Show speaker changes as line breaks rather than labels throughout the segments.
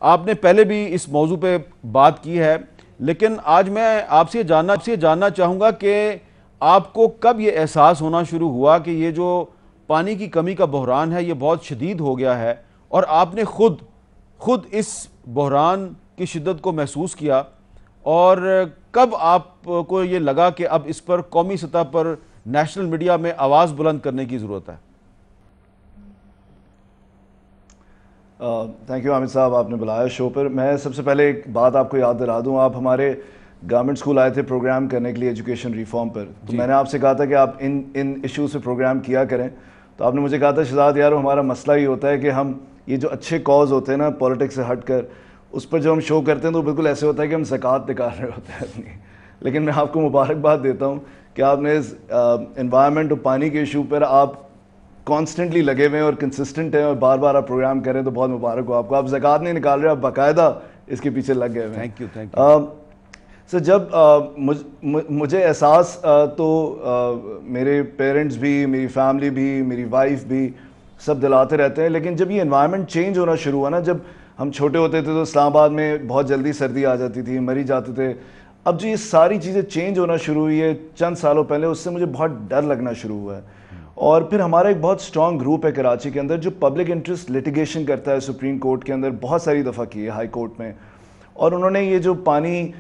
آپ نے پہلے بھی اس موضوع پہ بات کی ہے، لیکن آج میں آپ سے جاننا چاہوں گا کہ آپ کو کب یہ احساس ہونا شروع ہوا کہ یہ جو پانی کی کمی کا بحران ہے یہ بہت شدید ہو گیا ہے، اور آپ نے خود اس بحران کی شدت کو محسوس کیا، اور کب آپ کو یہ لگا کہ اب اس پر قومی سطح پر نیشنل میڈیا میں آواز بلند کرنے کی ضرورت ہے؟
تھینک یو عامر صاحب، آپ نے بلایا شو پر. میں سب سے پہلے ایک بات آپ کو یاد دلا دوں. آپ ہمارے گورنمنٹ اسکول آئے تھے پروگرام کرنے کے لیے ایجوکیشن ریفارم پر. تو میں نے آپ سے کہا تھا کہ آپ ان ایشوز پہ پروگرام کیا کریں. تو آپ نے مجھے کہا تھا شہزاد یار ہمارا مسئلہ یہ ہوتا ہے کہ ہم یہ جو اچھے کاز ہوتے ہیں نا پولیٹکس سے ہٹ کر، اس پر جو ہم شو کرتے ہیں تو بالکل ایسے ہوتا ہے کہ ہم زکوٰۃ نکال رہے ہوتے ہیں اپنی. لیکن میں آپ کو مبارکباد دیتا ہوں کہ آپ نے اس انوائرمنٹ اور پانی کے ایشو پر آپ کانسٹنٹلی لگے ہوئے ہیں اور کنسسٹنٹ ہیں اور بار بار آپ پروگرام کر رہے ہیں، تو بہت مبارک ہو آپ کو. آپ زکوٰۃ نہیں نکال رہے، آپ باقاعدہ اس کے پیچھے لگ گئے ہوئے ہیں.
Thank you.
سر جب مجھے احساس تو میرے پیرنٹس بھی، میری فیملی بھی، میری وائف بھی سب دلاتے رہتے ہیں. لیکن جب یہ انوائرمنٹ چینج ہونا شروع ہوا نا، جب ہم چھوٹے ہوتے تھے تو اسلام آباد میں بہت جلدی سردی آ جاتی تھی، مری جاتے تھے. اب جو یہ ساری چیزیں چینج ہونا شروع ہوئی ہے چند سالوں پہلے، اس سے مجھے بہت ڈر لگنا شروع ہوا ہے. اور پھر ہمارا ایک بہت اسٹرانگ گروپ ہے کراچی کے اندر جو پبلک انٹرسٹ لٹیگیشن کرتا ہے سپریم کورٹ کے اندر، بہت ساری دفعہ کی ہے ہائی کورٹ میں. اور انہوں نے یہ جو پانی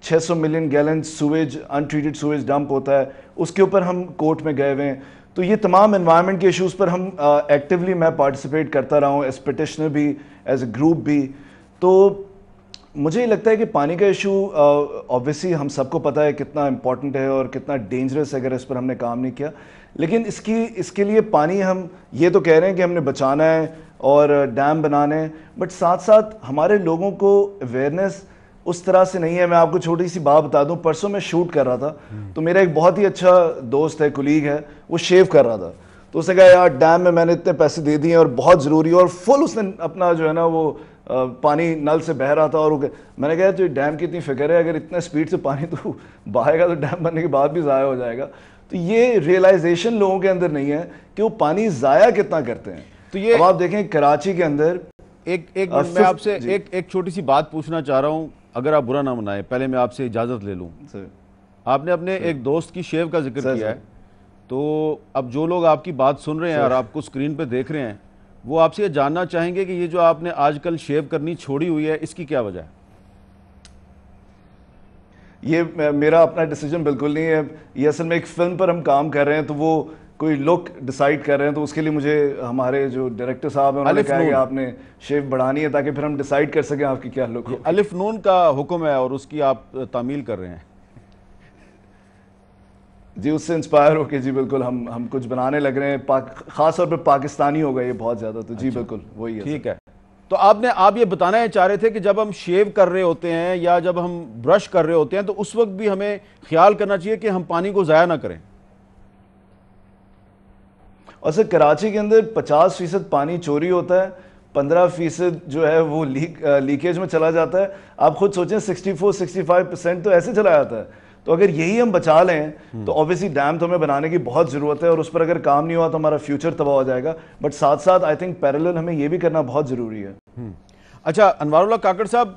600 million gallon sewage untreated sewage dump ہوتا ہے اس کے اوپر ہم کورٹ میں گئے ہوئے ہیں. تو یہ تمام انوائرمنٹ کے ایشوز پر ہم ایکٹیولی میں پارٹیسپیٹ کرتا رہا ہوں، ایز پٹیشنر بھی، ایز اے گروپ بھی. تو مجھے یہ لگتا ہے کہ پانی کا ایشو آبویسلی ہم سب کو پتہ ہے کتنا امپورٹنٹ ہے اور کتنا ڈینجرس ہے اگر اس پر ہم نے کام نہیں کیا. لیکن اس کے لیے پانی ہم یہ تو کہہ رہے ہیں کہ ہم نے بچانا ہے اور ڈیم بنانے ہیں، بٹ ساتھ ساتھ ہمارے لوگوں کو اویئرنیس اس طرح سے نہیں ہے. میں آپ کو چھوٹی سی بات بتا دوں. پرسوں میں شوٹ کر رہا تھا تو میرا ایک بہت ہی اچھا دوست ہے، کولیگ ہے، وہ شیو کر رہا تھا. تو اس نے کہا یار ڈیم میں میں نے اتنے پیسے دے دیے اور بہت ضروری ہے، اور فل اس نے اپنا جو ہے نا وہ پانی نل سے بہہ رہا تھا. اور میں نے کہا تو ڈیم کی اتنی فکر ہے، اگر اتنا اسپیڈ سے پانی تو بہائے گا تو ڈیم بننے کے بعد بھی ضائع ہو جائے گا. تو یہ ریئلائزیشن لوگوں کے اندر نہیں ہے کہ وہ پانی ضائع کتنا کرتے ہیں. تو یہ اب آپ دیکھیں کراچی کے اندر
میں آپ سے ایک چھوٹی سی بات پوچھنا چاہ رہا ہوں، اگر آپ برا نہ منائیں. پہلے میں آپ سے اجازت لے لوں. آپ نے اپنے ایک دوست کی شیو کا ذکر کیا ہے، تو اب جو لوگ آپ کی بات سن رہے ہیں اور آپ کو اسکرین پہ دیکھ رہے ہیں وہ آپ سے یہ جاننا چاہیں گے کہ یہ جو آپ نے آج کل شیو کرنی چھوڑی ہوئی ہے اس کی کیا وجہ ہے؟
یہ میرا اپنا ڈیسیجن بالکل نہیں ہے. یہ اصل میں ایک فلم پر ہم کام کر رہے ہیں تو وہ کوئی لک ڈیسائیڈ کر رہے ہیں، تو اس کے لیے مجھے ہمارے جو ڈائریکٹر صاحب ہیں انہوں نے کہا کہ آپ نے شیو بڑھانی ہے تاکہ پھر ہم ڈیسائیڈ کر سکیں آپ کی کیا لک ہو.
الف نون کا حکم ہے اور اس کی آپ تعمیل کر رہے ہیں.
جی اس سے انسپائر ہو کے جی بالکل ہم کچھ بنانے لگ رہے ہیں، خاص طور پہ پاکستانی ہو گئے یہ بہت زیادہ. تو جی بالکل وہی ہے.
ٹھیک ہے. تو آپ یہ بتانا چاہ رہے تھے کہ جب ہم شیو کر رہے ہوتے ہیں یا جب ہم برش کر رہے ہوتے ہیں تو اس وقت بھی ہمیں خیال کرنا چاہیے کہ ہم پانی کو ضائع نہ کریں.
اور سر کراچی کے اندر 50% پانی چوری ہوتا ہے، 15% جو ہے وہ لیکیج میں چلا جاتا ہے. آپ خود سوچیں 64-65% تو ایسے چلا جاتا ہے. تو اگر یہی ہم بچا لیں تو اوبیسلی ڈیم تو ہمیں بنانے کی بہت ضرورت ہے، اور اس پر اگر کام نہیں ہوا تو ہمارا فیوچر تباہ ہو جائے گا. بٹ ساتھ ساتھ آئی تھنک پیرالل ہمیں یہ بھی کرنا بہت ضروری ہے.
اچھا انوار اللہ کاکڑ صاحب،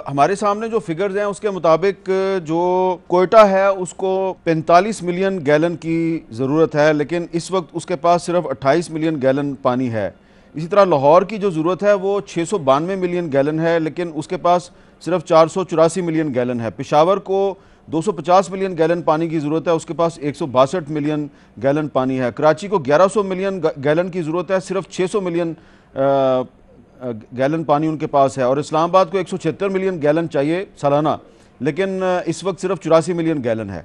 ہمارے سامنے جو فگرز ہیں اس کے مطابق جو کوئٹہ ہے اس کو 45 ملین گیلن کی ضرورت ہے، لیکن اس وقت اس کے پاس صرف 28 ملین گیلن پانی ہے. اسی طرح لاہور کی جو ضرورت ہے وہ 692 ملین گیلن ہے، لیکن اس کے پاس صرف 484 ملین گیلن ہے. پشاور کو 250 ملین گیلن پانی کی ضرورت ہے، اس کے پاس 162 ملین گیلن پانی ہے. کراچی کو 1100 ملین گیلن کی ضرورت ہے، صرف 600 ملین گیلن پانی ان کے پاس ہے. اور اسلام آباد کو 176 ملین گیلن چاہیے سالانہ، لیکن اس وقت صرف 84 ملین گیلن ہے.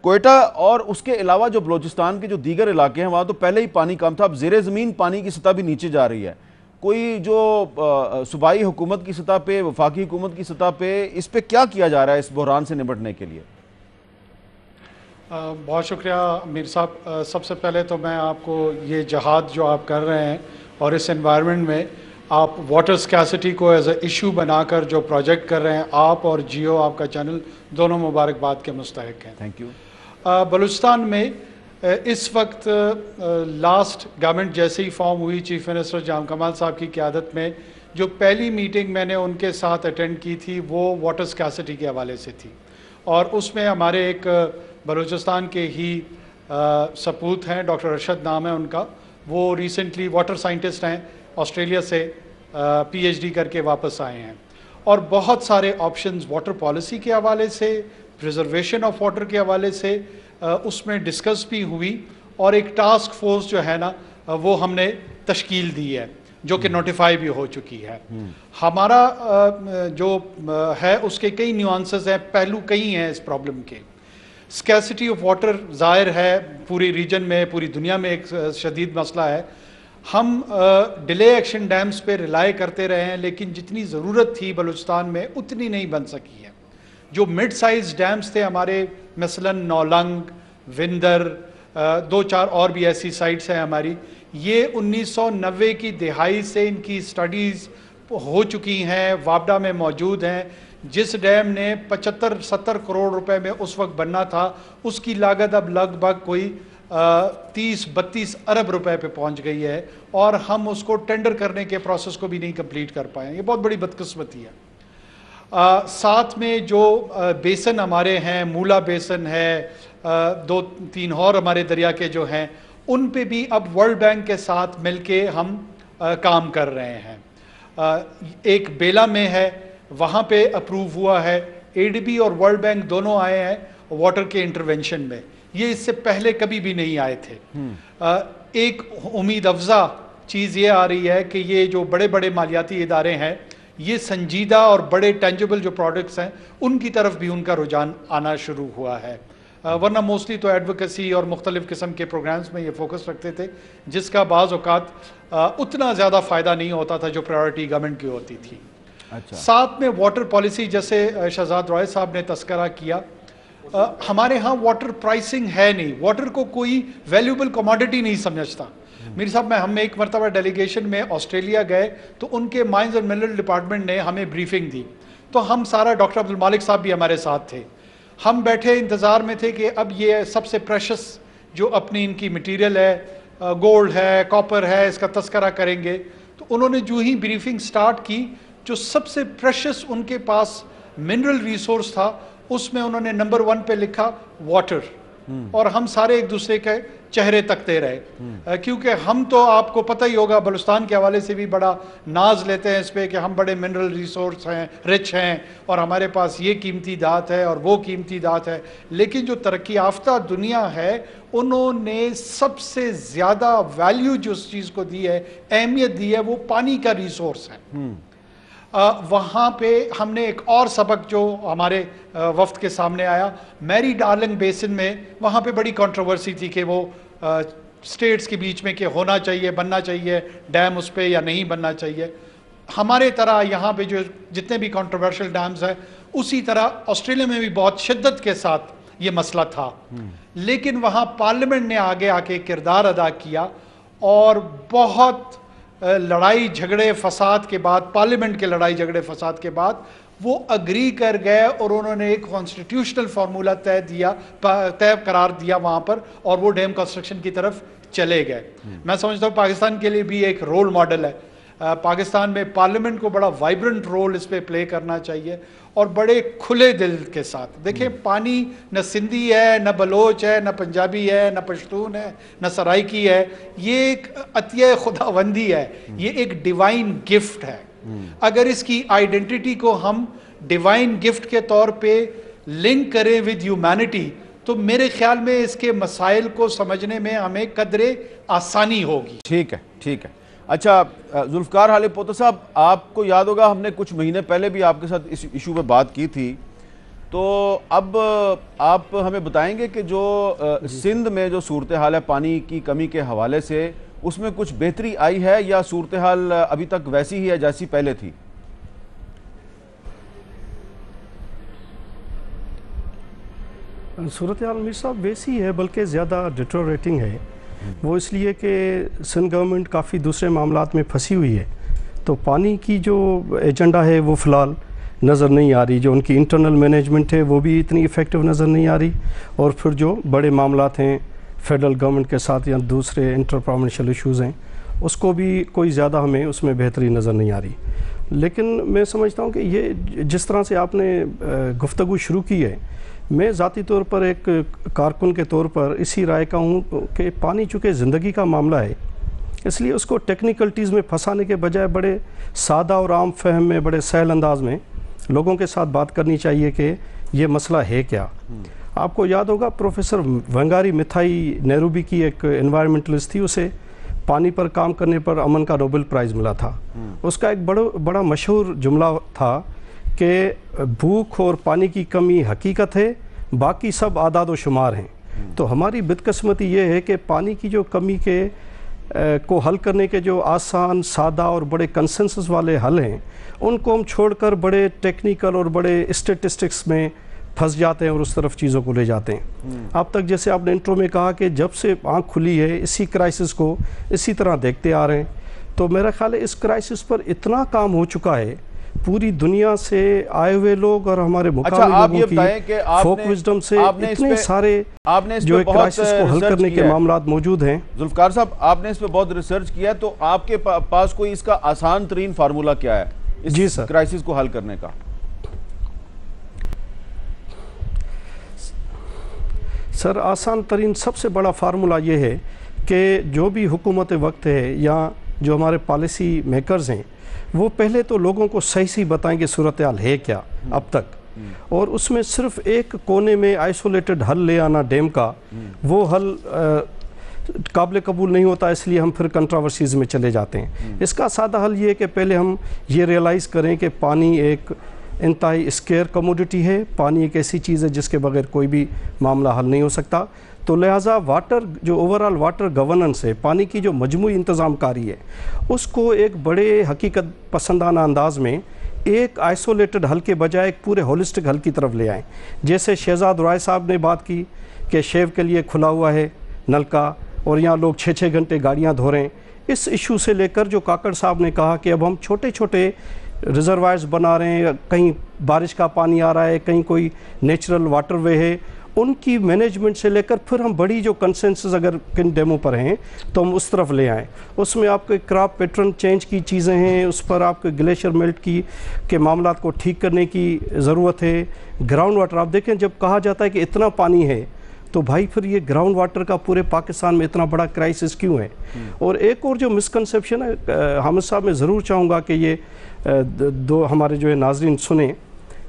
کوئٹہ اور اس کے علاوہ جو بلوچستان کے جو دیگر علاقے ہیں وہاں تو پہلے ہی پانی کم تھا، اب زیر زمین پانی کی سطح بھی نیچے جا رہی ہے. کوئی جو صوبائی حکومت کی سطح پہ، وفاقی حکومت کی سطح پہ اس پہ کیا کیا جا رہا ہے اس بحران سے نمٹنے کے لیے؟
بہت شکریہ امیر صاحب. سب سے پہلے تو میں آپ کو یہ جہاد جو آپ کر رہے ہیں اور اس انوائرمنٹ میں آپ واٹر سکیسٹی کو ایز اے ایشو بنا کر جو پروجیکٹ کر رہے ہیں، آپ اور جیو آپ کا چینل دونوں مبارکباد کے مستحق ہیں.
Thank you.
بلوچستان میں اس وقت لاسٹ گورنمنٹ جیسے ہی فارم ہوئی چیف منسٹر جام کمال صاحب کی قیادت میں جو پہلی میٹنگ میں نے ان کے ساتھ اٹینڈ کی تھی وہ واٹر سکیسٹی کے حوالے سے تھی، اور اس میں ہمارے ایک بلوچستان کے ہی سپوت ہیں، ڈاکٹر ارشد نام ہے ان کا، وہ ریسنٹلی واٹر سائنٹسٹ ہیں، آسٹریلیا سے پی ایچ ڈی کر کے واپس آئے ہیں، اور بہت سارے آپشنز واٹر پالیسی کے حوالے سے، پریزرویشن آف واٹر کے حوالے سے اس میں ڈسکس بھی ہوئی، اور ایک ٹاسک فورس جو ہے نا وہ ہم نے تشکیل دی ہے جو کہ نوٹیفائی بھی ہو چکی ہے۔ ہمارا جو ہے اس کے کئی نیوانسز ہیں، پہلو کئی ہیں اس پرابلم کے۔ اسکیسٹی آف واٹر ظاہر ہے پوری ریجن میں، پوری دنیا میں ایک شدید مسئلہ ہے۔ ہم ڈیلے ایکشن ڈیمز پہ ریلائی کرتے رہے ہیں، لیکن جتنی ضرورت تھی بلوچستان میں اتنی نہیں بن سکی ہے۔ جو مڈ سائز ڈیمز تھے ہمارے، مثلاً نولنگ، وندر، 2-4 اور بھی ایسی سائٹس ہیں ہماری، یہ 1990 کی دہائی سے ان کی سٹڈیز ہو چکی ہیں، وابڈا میں موجود ہیں۔ جس ڈیم نے 75-70 کروڑ روپے میں اس وقت بننا تھا، اس کی لاگت اب لگ بھگ کوئی 30-32 ارب روپے پہ پہنچ گئی ہے، اور ہم اس کو ٹینڈر کرنے کے پروسیس کو بھی نہیں کمپلیٹ کر پائے۔ یہ بہت بڑی بدقسمتی ہے۔ ساتھ میں جو بیسن ہمارے ہیں، مولا بیسن ہے، 2-3 اور ہمارے دریا کے جو ہیں، ان پہ بھی اب ورلڈ بینک کے ساتھ مل کے ہم کام کر رہے ہیں۔ ایک بیلا میں ہے، وہاں پہ اپروو ہوا ہے، اے ڈی بی اور ورلڈ بینک دونوں آئے ہیں واٹر کے انٹرونشن میں، یہ اس سے پہلے کبھی بھی نہیں آئے تھے۔ ایک امید افزا چیز یہ آ رہی ہے کہ یہ جو بڑے بڑے مالیاتی ادارے ہیں، یہ سنجیدہ اور بڑے ٹینجبل جو پروڈکٹس ہیں ان کی طرف بھی ان کا رجحان آنا شروع ہوا ہے، ورنہ موسٹلی تو ایڈوکیسی اور مختلف قسم کے پروگرامز میں یہ فوکس رکھتے تھے، جس کا بعض اوقات اتنا زیادہ فائدہ نہیں ہوتا تھا جو پرائیورٹی گورنمنٹ کی ہوتی تھی۔ ساتھ میں واٹر پالیسی، جیسے شہزاد رائے صاحب نے تذکرہ کیا، ہمارے ہاں واٹر پرائسنگ ہے نہیں، واٹر کو کوئی ویلیوبل کموڈٹی نہیں سمجھتا۔ میر صاحب ہم ایک مرتبہ ڈیلیگیشن میں آسٹریلیا گئے تو ان کے مائنز اینڈ منرل ڈپارٹمنٹ نے ہمیں بریفنگ دی، تو ہم سارا، ڈاکٹر عبد المالک صاحب بھی ہمارے ساتھ تھے، ہم بیٹھے انتظار میں تھے کہ اب یہ سب سے پریشس جو اپنی ان کی مٹیریل ہے، گولڈ ہے، کاپر ہے، اس کا تذکرہ کریں گے۔ تو انہوں نے جو ہی بریفنگ سٹارٹ کی، جو سب سے پریشس ان کے پاس منرل ریسورس تھا، اس میں انہوں نے نمبر 1 پہ لکھا واٹر، اور ہم سارے ایک دوسرے کے چہرے تکتے رہے، کیونکہ ہم تو آپ کو پتہ ہی ہوگا بلوچستان کے حوالے سے بھی بڑا ناز لیتے ہیں اس پہ کہ ہم بڑے منرل ریسورس ہیں، رچ ہیں، اور ہمارے پاس یہ قیمتی دھات ہے اور وہ قیمتی دھات ہے، لیکن جو ترقی یافتہ دنیا ہے انہوں نے سب سے زیادہ ویلیو جو اس چیز کو دی ہے، اہمیت دی ہے، وہ پانی کا ریسورس ہے۔ وہاں پہ ہم نے ایک اور سبق جو ہمارے وفد کے سامنے آیا، میری ڈارلنگ بیسن میں، وہاں پہ بڑی کنٹروورسی تھی کہ وہ سٹیٹس کے بیچ میں کہ ہونا چاہیے، بننا چاہیے ڈیم اس پہ یا نہیں بننا چاہیے۔ ہمارے طرح یہاں پہ جو جتنے بھی کنٹروورشل ڈیمز ہیں، اسی طرح آسٹریلیا میں بھی بہت شدت کے ساتھ یہ مسئلہ تھا، لیکن وہاں پارلیمنٹ نے آگے آ کے کردار ادا کیا، اور بہت لڑائی جھگڑے فساد کے بعد، پارلیمنٹ کے لڑائی جھگڑے فساد کے بعد وہ اگری کر گئے، اور انہوں نے ایک کانسٹیٹیوشنل فارمولہ طے قرار دیا وہاں پر، اور وہ ڈیم کنسٹرکشن کی طرف چلے گئے۔ میں سمجھتا ہوں پاکستان کے لیے بھی ایک رول ماڈل ہے، پاکستان میں پارلیمنٹ کو بڑا وائبرنٹ رول اس پہ پلے کرنا چاہیے، اور بڑے کھلے دل کے ساتھ۔ دیکھیں پانی نہ سندھی ہے، نہ بلوچ ہے، نہ پنجابی ہے، نہ پشتون ہے، نہ سرائکی ہے، یہ ایک عطیہ خداوندی ہے، یہ ایک ڈیوائن گفٹ ہے۔ اگر اس کی آئیڈینٹی کو ہم ڈیوائن گفٹ کے طور پہ لنک کریں ود ہیومینٹی، تو میرے خیال میں اس کے مسائل کو سمجھنے میں ہمیں قدرے آسانی ہوگی۔
ٹھیک ہے، ٹھیک ہے۔ اچھا ذوالفقار حالی پوتا صاحب، آپ کو یاد ہوگا ہم نے کچھ مہینے پہلے بھی آپ کے ساتھ اس ایشو پہ بات کی تھی، تو اب آپ ہمیں بتائیں گے کہ جو سندھ میں جو صورتحال ہے پانی کی کمی کے حوالے سے، اس میں کچھ بہتری آئی ہے یا صورتحال ابھی تک ویسی ہی ہے جیسی پہلے تھی؟
صورتحال میر صاحب ویسی ہے، بلکہ زیادہ ڈیٹروریٹنگ ہے۔ وہ اس لیے کہ سندھ گورنمنٹ کافی دوسرے معاملات میں پھنسی ہوئی ہے، تو پانی کی جو ایجنڈا ہے وہ فی الحال نظر نہیں آ رہی، جو ان کی انٹرنل مینجمنٹ ہے وہ بھی اتنی ایفیکٹو نظر نہیں آ رہی، اور پھر جو بڑے معاملات ہیں فیڈرل گورنمنٹ کے ساتھ یا دوسرے انٹر پروونشل ایشوز ہیں اس کو بھی کوئی زیادہ ہمیں اس میں بہتری نظر نہیں آ رہی. لیکن میں سمجھتا ہوں کہ یہ جس طرح سے آپ نے گفتگو شروع کی ہے، میں ذاتی طور پر ایک کارکن کے طور پر اسی رائے کا ہوں کہ پانی چونکہ زندگی کا معاملہ ہے، اس لیے اس کو ٹیکنیکلٹیز میں پھنسانے کے بجائے بڑے سادہ اور عام فہم میں، بڑے سہل انداز میں لوگوں کے ساتھ بات کرنی چاہیے کہ یہ مسئلہ ہے کیا. آپ کو یاد ہوگا پروفیسر ونگاری متھائی نیروبی کی ایک انوائرمنٹلسٹ تھی، اسے پانی پر کام کرنے پر امن کا نوبل پرائز ملا تھا. اس کا ایک بڑا مشہور جملہ تھا کہ بھوک اور پانی کی کمی حقیقت ہے، باقی سب اعداد و شمار ہیں. تو ہماری بدقسمتی یہ ہے کہ پانی کی جو کمی کو حل کرنے کے جو آسان، سادہ اور بڑے کنسنسس والے حل ہیں، ان کو ہم چھوڑ کر بڑے ٹیکنیکل اور بڑے اسٹیٹسٹکس میں پھنس جاتے ہیں اور اس طرف چیزوں کو لے جاتے ہیں. اب تک جیسے آپ نے انٹرو میں کہا کہ جب سے آنکھ کھلی ہے اسی کرائسس کو اسی طرح دیکھتے آ رہے ہیں. تو میرا خیال ہے اس کرائسس پر اتنا کام ہو چکا ہے، پوری دنیا سے آئے ہوئے لوگ اور ہمارے مقامی لوگوں کی فوک وزڈم سے اتنے سارے جو کرائسس کو حل کرنے کے معاملات موجود ہیں.
ذوالفقار صاحب، آپ نے اس پہ بہت ریسرچ کیا ہے، تو آپ کے پاس کوئی اس کا آسان ترین فارمولہ کیا ہے اس کرائسس کو حل کرنے کا؟
سر، آسان ترین سب سے بڑا فارمولہ یہ ہے کہ جو بھی حکومت وقت ہے یا جو ہمارے پالیسی میکرز ہیں، وہ پہلے تو لوگوں کو صحیح بتائیں کہ صورتحال ہے کیا اب تک، اور اس میں صرف ایک کونے میں آئسولیٹڈ حل لے آنا ڈیم کا، وہ حل قابل قبول نہیں ہوتا، اس لیے ہم پھر کنٹراورسیز میں چلے جاتے ہیں. اس کا سادہ حل یہ ہے کہ پہلے ہم یہ ریئلائز کریں کہ پانی ایک انتہائی اسکیئر کموڈٹی ہے، پانی ایک ایسی چیز ہے جس کے بغیر کوئی بھی معاملہ حل نہیں ہو سکتا. تو لہٰذا واٹر جو اوورآل واٹر گورننس ہے، پانی کی جو مجموعی انتظام کاری ہے، اس کو ایک بڑے حقیقت پسندانہ انداز میں ایک آئسولیٹڈ حل کے بجائے ایک پورے ہولسٹک حل کی طرف لے آئیں. جیسے شہزاد رائے صاحب نے بات کی کہ شیو کے لیے کھلا ہوا ہے نل کا اور یہاں لوگ 6 گھنٹے گاڑیاں دھو رہے ہیں. اس ایشو سے لے کر جو کاکڑ صاحب نے کہا کہ اب ہم چھوٹے چھوٹے ریزروائرز بنا رہے ہیں، کہیں بارش کا پانی آ رہا ہے، کہیں کوئی نیچرل واٹر وے ہے، ان کی مینجمنٹ سے لے کر پھر ہم بڑی جو کنسنسس اگر کن ڈیموں پر ہیں تو ہم اس طرف لے آئیں. اس میں آپ کے کراپ پیٹرن چینج کی چیزیں ہیں، اس پر آپ کے گلیشیئر میلٹ کے معاملات کو ٹھیک کرنے کی ضرورت ہے. گراؤنڈ واٹر آپ دیکھیں، جب کہا جاتا ہے کہ اتنا پانی ہے تو بھائی پھر یہ گراؤنڈ واٹر کا پورے پاکستان میں اتنا بڑا کرائسس کیوں ہے؟ اور ایک اور جو مسکنسیپشن ہے حامد صاحب، میں ضرور چاہوں گا کہ یہ دو ہمارے جو ہے ناظرین سنیں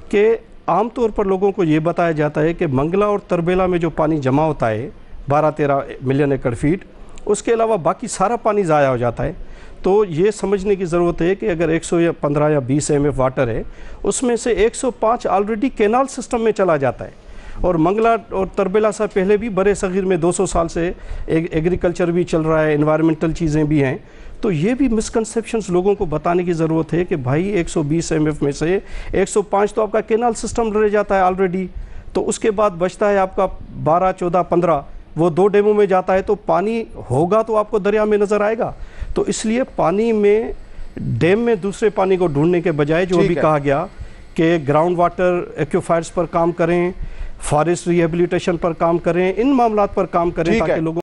کہ عام طور پر لوگوں کو یہ بتایا جاتا ہے کہ منگلا اور تربیلا میں جو پانی جمع ہوتا ہے 12-13 ملین ایکڑ فیٹ، اس کے علاوہ باقی سارا پانی ضائع ہو جاتا ہے. تو یہ سمجھنے کی ضرورت ہے کہ اگر 115 یا 20 MF واٹر ہے، اس میں سے 105 آلریڈی کینال سسٹم میں چلا جاتا ہے. اور منگلا اور تربیلا سے پہلے بھی برے صغیر میں 200 سال سے ایگریکلچر بھی چل رہا ہے، انوائرمنٹل چیزیں بھی ہیں. تو یہ بھی مسکنسیپشنز لوگوں کو بتانے کی ضرورت ہے کہ بھائی 120 MF میں سے 105 تو آپ کا کینال سسٹم رہ جاتا ہے آلریڈی، تو اس کے بعد بچتا ہے آپ کا 12, 14, 15، وہ 2 ڈیموں میں جاتا ہے. تو پانی ہوگا تو آپ کو دریا میں نظر آئے گا. تو اس لیے پانی میں ڈیم میں دوسرے پانی کو ڈھونڈنے کے بجائے جو بھی کہا گیا کہ گراؤنڈ واٹر ایکویفائرز پر کام کریں، فارسٹ ری ہیبلیٹیشن پر کام کریں، ان معاملات پر کام کریں تاکہ لوگوں